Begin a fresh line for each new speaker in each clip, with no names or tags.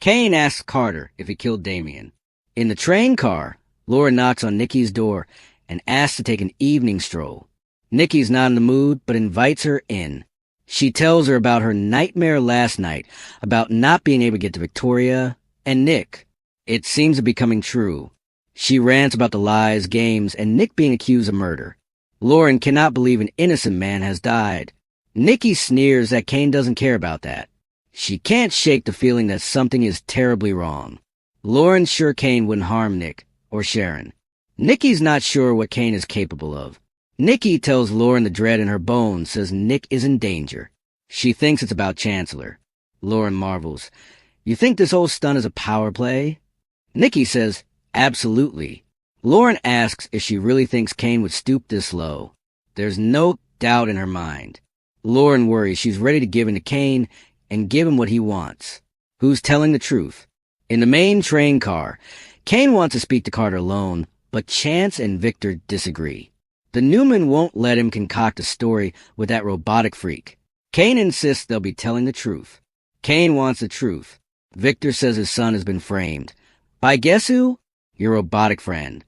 Kane asks Carter if he killed Damien. In the train car, Laura knocks on Nikki's door and asks to take an evening stroll. Nikki's not in the mood, but invites her in. She tells her about her nightmare last night, about not being able to get to Victoria and Nick. It seems to be coming true. She rants about the lies, games, and Nick being accused of murder. Lauren cannot believe an innocent man has died. Nikki sneers that Kane doesn't care about that. She can't shake the feeling that something is terribly wrong. Lauren's sure Kane wouldn't harm Nick or Sharon. Nikki's not sure what Kane is capable of. Nikki tells Lauren the dread in her bones says Nick is in danger. She thinks it's about Chancellor. Lauren marvels. You think this whole stunt is a power play? Nikki says, absolutely. Lauren asks if she really thinks Kane would stoop this low. There's no doubt in her mind. Lauren worries she's ready to give in to Kane and give him what he wants. Who's telling the truth? In the main train car, Kane wants to speak to Carter alone, but Chance and Victor disagree. The Newman won't let him concoct a story with that robotic freak. Kane insists they'll be telling the truth. Kane wants the truth. Victor says his son has been framed. By guess who? Your robotic friend.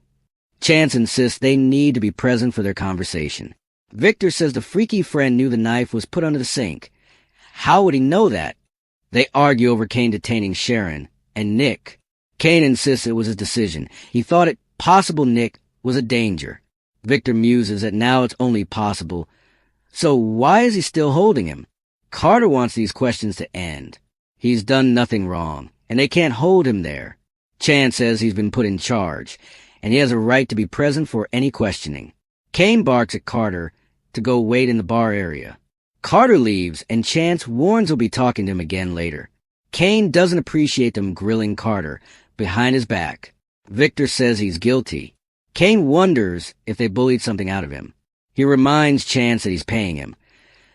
Chance insists they need to be present for their conversation. Victor says the freaky friend knew the knife was put under the sink. How would he know that? They argue over Kane detaining Sharon and Nick. Kane insists it was his decision. He thought it possible Nick was a danger. Victor muses that now it's only possible. So why is he still holding him? Carter wants these questions to end. He's done nothing wrong, and they can't hold him there. Chance says he's been put in charge, and he has a right to be present for any questioning. Kane barks at Carter to go wait in the bar area. Carter leaves, and Chance warns he'll be talking to him again later. Kane doesn't appreciate them grilling Carter behind his back. Victor says he's guilty. Kane wonders if they bullied something out of him. He reminds Chance that he's paying him,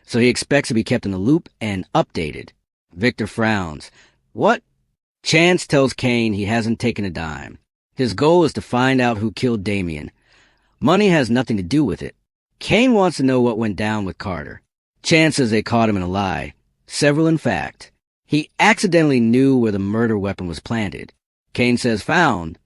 so he expects to be kept in the loop and updated. Victor frowns. What? Chance tells Kane he hasn't taken a dime. His goal is to find out who killed Damien. Money has nothing to do with it. Kane wants to know what went down with Carter. Chance says they caught him in a lie. Several, in fact. He accidentally knew where the murder weapon was planted. Kane says found.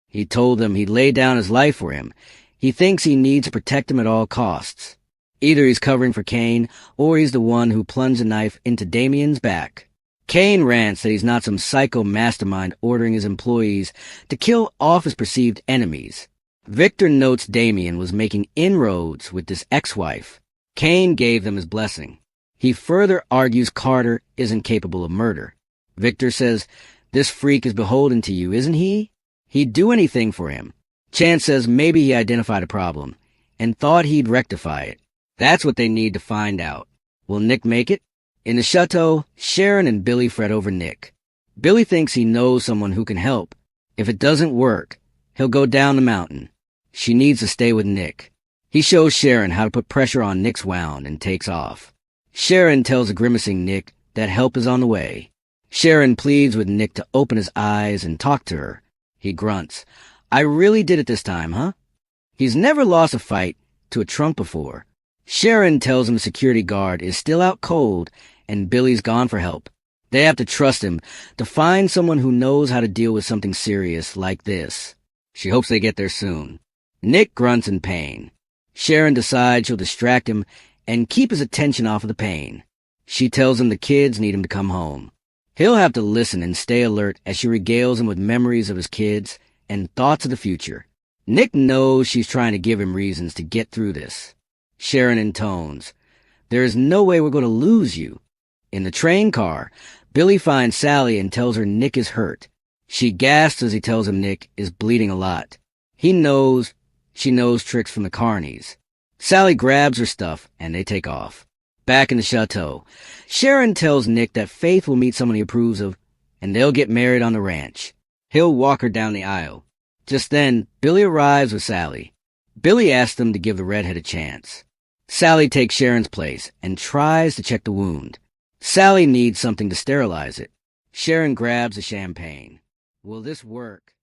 He told them he'd lay down his life for him. He thinks he needs to protect him at all costs. Either he's covering for Kane, or he's the one who plunged a knife into Damien's back. Kane rants that he's not some psycho mastermind ordering his employees to kill off his perceived enemies. Victor notes Damien was making inroads with this ex-wife. Kane gave them his blessing. He further argues Carter isn't capable of murder. Victor says, this freak is beholden to you, isn't he? He'd do anything for him. Chance says maybe he identified a problem and thought he'd rectify it. That's what they need to find out. Will Nick make it? In the chateau, Sharon and Billy fret over Nick. Billy thinks he knows someone who can help. If it doesn't work, he'll go down the mountain. She needs to stay with Nick. He shows Sharon how to put pressure on Nick's wound and takes off. Sharon tells a grimacing Nick that help is on the way. Sharon pleads with Nick to open his eyes and talk to her. He grunts. I really did it this time, huh? He's never lost a fight to a trunk before. Sharon tells him the security guard is still out cold and Billy's gone for help. They have to trust him to find someone who knows how to deal with something serious like this. She hopes they get there soon. Nick grunts in pain. Sharon decides she'll distract him and keep his attention off of the pain. She tells him the kids need him to come home. He'll have to listen and stay alert as she regales him with memories of his kids and thoughts of the future. Nick knows she's trying to give him reasons to get through this. Sharon intones, there is no way we're going to lose you. In the train car, Billy finds Sally and tells her Nick is hurt. She gasps as he tells him Nick is bleeding a lot. She knows tricks from the carnies. Sally grabs her stuff and they take off. Back in the chateau, Sharon tells Nick that Faith will meet someone he approves of and they'll get married on the ranch. He'll walk her down the aisle. Just then, Billy arrives with Sally. Billy asks them to give the redhead a chance. Sally takes Sharon's place and tries to check the wound. Sally needs something to sterilize it. Sharon grabs the champagne. Will this work?